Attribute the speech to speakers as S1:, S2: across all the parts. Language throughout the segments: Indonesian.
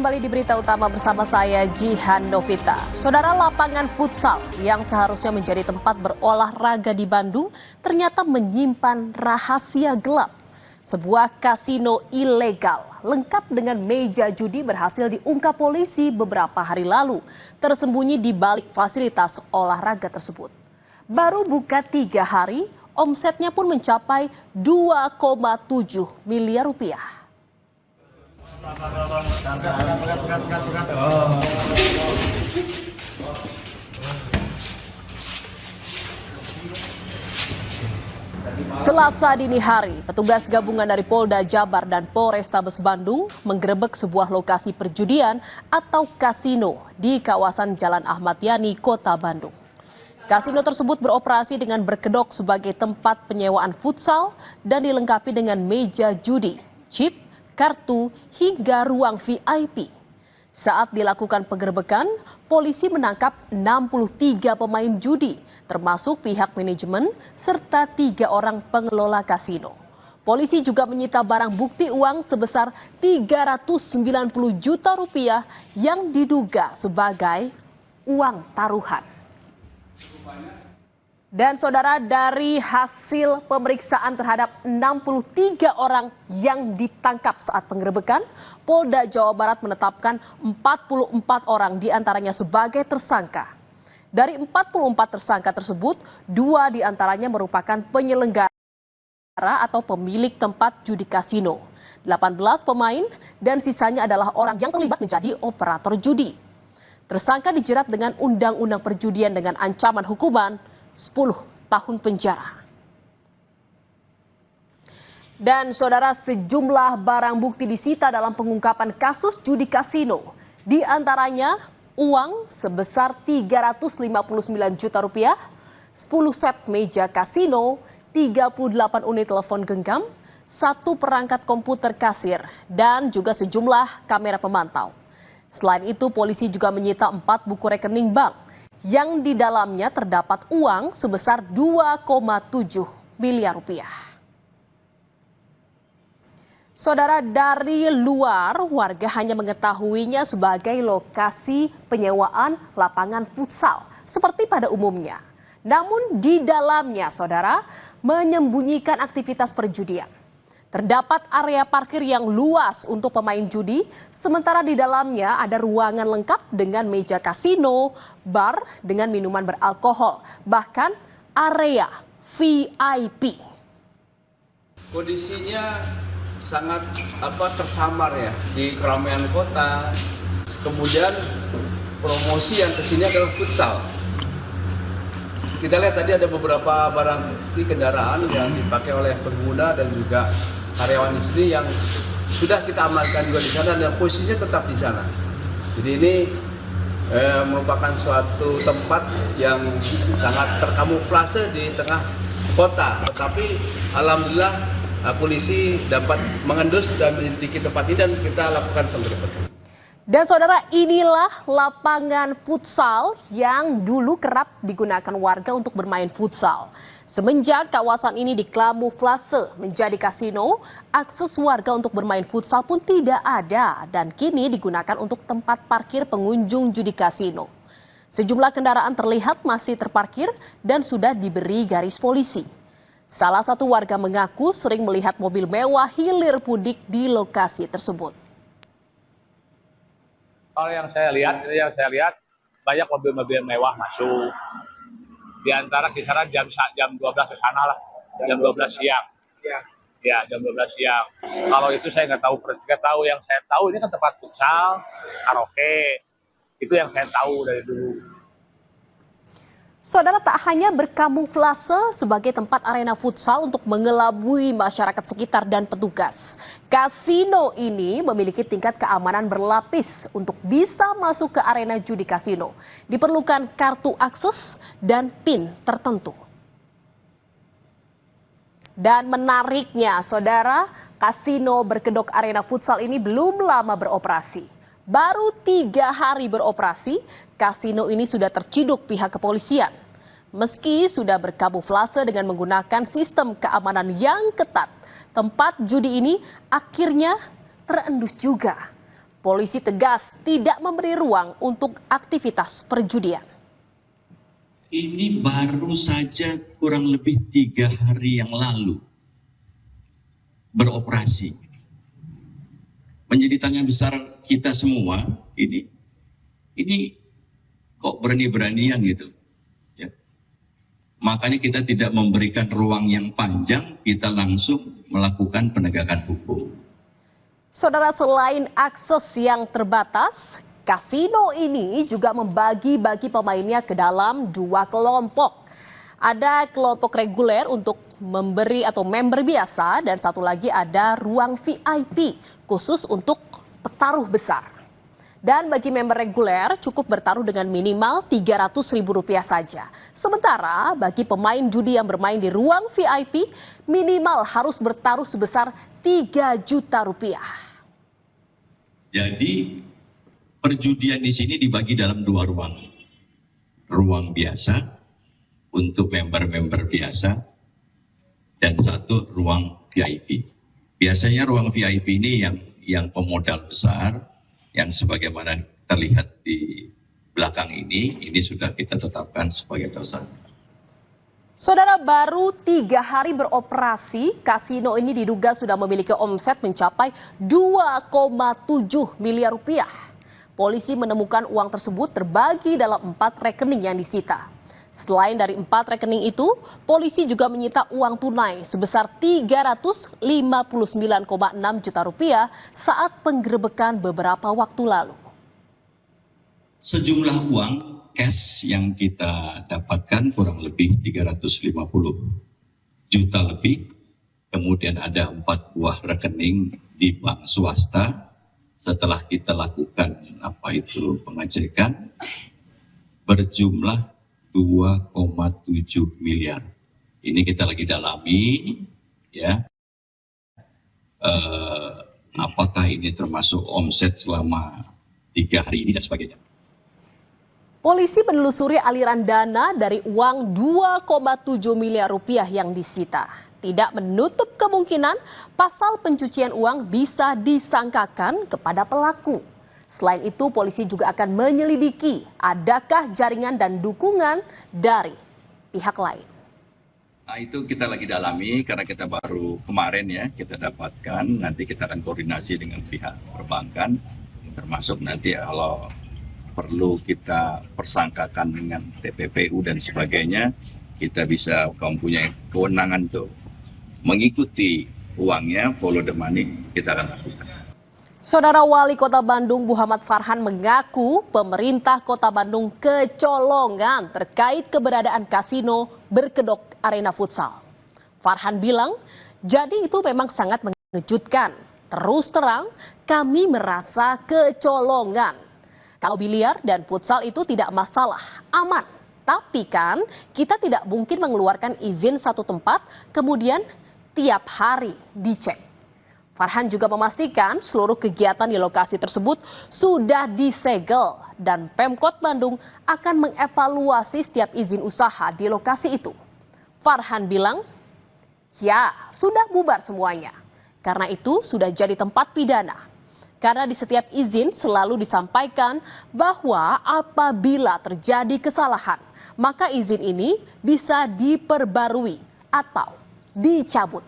S1: kembali di berita utama bersama saya Jihan Novita. Saudara, lapangan futsal yang seharusnya menjadi tempat berolahraga di Bandung ternyata menyimpan rahasia gelap. Sebuah kasino ilegal lengkap dengan meja judi berhasil diungkap polisi beberapa hari lalu, tersembunyi di balik fasilitas olahraga tersebut. Baru buka 3 hari, omsetnya pun mencapai 2,7 miliar rupiah. Selasa dini hari, petugas gabungan dari Polda Jabar dan Polrestabes Bandung menggerebek sebuah lokasi perjudian atau kasino di kawasan Jalan Ahmad Yani, Kota Bandung. Kasino tersebut beroperasi dengan berkedok sebagai tempat penyewaan futsal dan dilengkapi dengan meja judi, chip, kartu, hingga ruang VIP. Saat dilakukan penggerebekan, polisi menangkap 63 pemain judi, termasuk pihak manajemen, serta 3 orang pengelola kasino. Polisi juga menyita barang bukti uang sebesar 390 juta rupiah yang diduga sebagai uang taruhan. Dan saudara, dari hasil pemeriksaan terhadap 63 orang yang ditangkap saat penggerebekan, Polda Jawa Barat menetapkan 44 orang diantaranya sebagai tersangka. Dari 44 tersangka tersebut, 2 diantaranya merupakan penyelenggara atau pemilik tempat judi kasino. 18 pemain dan sisanya adalah orang yang terlibat menjadi operator judi. Tersangka dijerat dengan Undang-Undang Perjudian dengan ancaman hukuman 10 tahun penjara. Dan saudara, sejumlah barang bukti disita dalam pengungkapan kasus judi kasino. Di antaranya uang sebesar 359 juta rupiah, 10 set meja kasino, 38 unit telepon genggam, 1 perangkat komputer kasir, dan juga sejumlah kamera pemantau. Selain itu, polisi juga menyita 4 buku rekening bank yang di dalamnya terdapat uang sebesar 2,7 miliar rupiah. Saudara, dari luar warga hanya mengetahuinya sebagai lokasi penyewaan lapangan futsal seperti pada umumnya. Namun di dalamnya, saudara, menyembunyikan aktivitas perjudian. Terdapat area parkir yang luas untuk pemain judi, sementara di dalamnya ada ruangan lengkap dengan meja kasino, bar dengan minuman beralkohol, bahkan area VIP.
S2: Kondisinya sangat tersamar ya di keramaian kota. Kemudian promosi yang kesini adalah futsal. Kita lihat tadi ada beberapa barang bukti kendaraan yang dipakai oleh pengguna dan juga karyawan di sini yang sudah kita amankan juga di sana dan posisinya tetap di sana. Jadi ini merupakan suatu tempat yang sangat terkamuflase di tengah kota. Tetapi alhamdulillah polisi dapat mengendus dan menyelidiki tempat ini dan kita lakukan penggerebekan.
S1: Dan saudara, inilah lapangan futsal yang dulu kerap digunakan warga untuk bermain futsal. Semenjak kawasan ini dikamuflase menjadi kasino, akses warga untuk bermain futsal pun tidak ada dan kini digunakan untuk tempat parkir pengunjung judi kasino. Sejumlah kendaraan terlihat masih terparkir dan sudah diberi garis polisi. Salah satu warga mengaku sering melihat mobil mewah hilir mudik di lokasi tersebut.
S3: Kalau yang saya lihat banyak mobil-mobil mewah masuk. Di antara kisaran jam 12 ke sana lah, jam 12 siang. Ya, jam 12 siang. Kalau itu saya nggak tahu. Yang saya tahu ini kan tempat futsal, karaoke. Itu yang saya tahu dari dulu.
S1: Saudara, tak hanya berkamuflase sebagai tempat arena futsal untuk mengelabui masyarakat sekitar dan petugas. Kasino ini memiliki tingkat keamanan berlapis. Untuk bisa masuk ke arena judi kasino, diperlukan kartu akses dan PIN tertentu. Dan menariknya, saudara, kasino berkedok arena futsal ini belum lama beroperasi. Baru 3 hari beroperasi, kasino ini sudah terciduk pihak kepolisian. Meski sudah berkamuflase dengan menggunakan sistem keamanan yang ketat, tempat judi ini akhirnya terendus juga. Polisi tegas tidak memberi ruang untuk aktivitas perjudian.
S4: Ini baru saja kurang lebih 3 hari yang lalu beroperasi. Menjadi tanya besar kita semua, ini kok berani-beranian gitu. Ya. Makanya kita tidak memberikan ruang yang panjang, kita langsung melakukan penegakan hukum.
S1: Saudara, selain akses yang terbatas, kasino ini juga membagi-bagi pemainnya ke dalam 2 kelompok. Ada kelompok reguler untuk memberi atau member biasa dan satu lagi ada ruang VIP khusus untuk petaruh besar. Dan bagi member reguler cukup bertaruh dengan minimal Rp300.000 saja. Sementara bagi pemain judi yang bermain di ruang VIP minimal harus bertaruh sebesar Rp3 juta.
S4: Jadi perjudian di sini dibagi dalam 2 ruang. Ruang biasa untuk member-member biasa dan 1 ruang VIP. Biasanya ruang VIP ini yang pemodal besar, yang sebagaimana terlihat di belakang ini sudah kita tetapkan sebagai tersangka.
S1: Saudara, baru 3 hari beroperasi, kasino ini diduga sudah memiliki omset mencapai Rp2,7 miliar. Polisi menemukan uang tersebut terbagi dalam 4 rekening yang disita. Selain dari 4 rekening itu, polisi juga menyita uang tunai sebesar Rp359,6 juta saat penggerebekan beberapa waktu lalu.
S4: Sejumlah uang cash yang kita dapatkan kurang lebih 350 juta lebih. Kemudian ada 4 buah rekening di bank swasta. Setelah kita lakukan pengecekan, berjumlah 2,7 miliar. Ini kita lagi dalami, ya. Apakah ini termasuk omset selama 3 hari ini dan sebagainya.
S1: Polisi menelusuri aliran dana dari uang Rp2,7 miliar yang disita. Tidak menutup kemungkinan pasal pencucian uang bisa disangkakan kepada pelaku. Selain itu, polisi juga akan menyelidiki adakah jaringan dan dukungan dari pihak lain.
S4: Nah, itu kita lagi dalami karena kita baru kemarin ya kita dapatkan. Nanti kita akan koordinasi dengan pihak perbankan, termasuk nanti kalau perlu kita persangkakan dengan TPPU dan sebagainya, kita bisa mempunyai kewenangan tuh mengikuti uangnya, follow the money, kita akan lakukan.
S1: Saudara, Wali Kota Bandung Muhammad Farhan mengaku pemerintah Kota Bandung kecolongan terkait keberadaan kasino berkedok arena futsal. Farhan bilang, jadi itu memang sangat mengejutkan. Terus terang, kami merasa kecolongan. Kalau biliar dan futsal itu tidak masalah, aman. Tapi kan kita tidak mungkin mengeluarkan izin satu tempat, kemudian tiap hari dicek. Farhan juga memastikan seluruh kegiatan di lokasi tersebut sudah disegel dan Pemkot Bandung akan mengevaluasi setiap izin usaha di lokasi itu. Farhan bilang, ya sudah bubar semuanya. Karena itu sudah jadi tempat pidana. Karena di setiap izin selalu disampaikan bahwa apabila terjadi kesalahan, maka izin ini bisa diperbarui atau dicabut.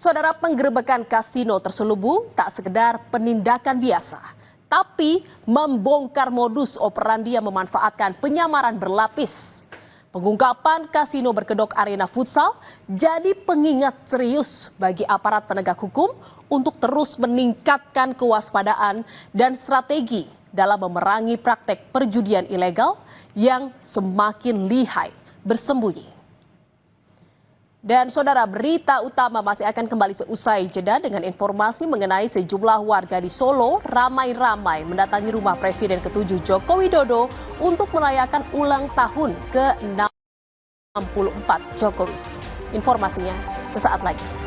S1: Saudara, penggerebekan kasino terselubung tak sekedar penindakan biasa, tapi membongkar modus operandi yang memanfaatkan penyamaran berlapis. Pengungkapan kasino berkedok arena futsal jadi pengingat serius bagi aparat penegak hukum untuk terus meningkatkan kewaspadaan dan strategi dalam memerangi praktek perjudian ilegal yang semakin lihai bersembunyi. Dan saudara, berita utama masih akan kembali seusai jeda dengan informasi mengenai sejumlah warga di Solo ramai-ramai mendatangi rumah Presiden ke-7 Joko Widodo untuk merayakan ulang tahun ke-64 Jokowi. Informasinya sesaat lagi.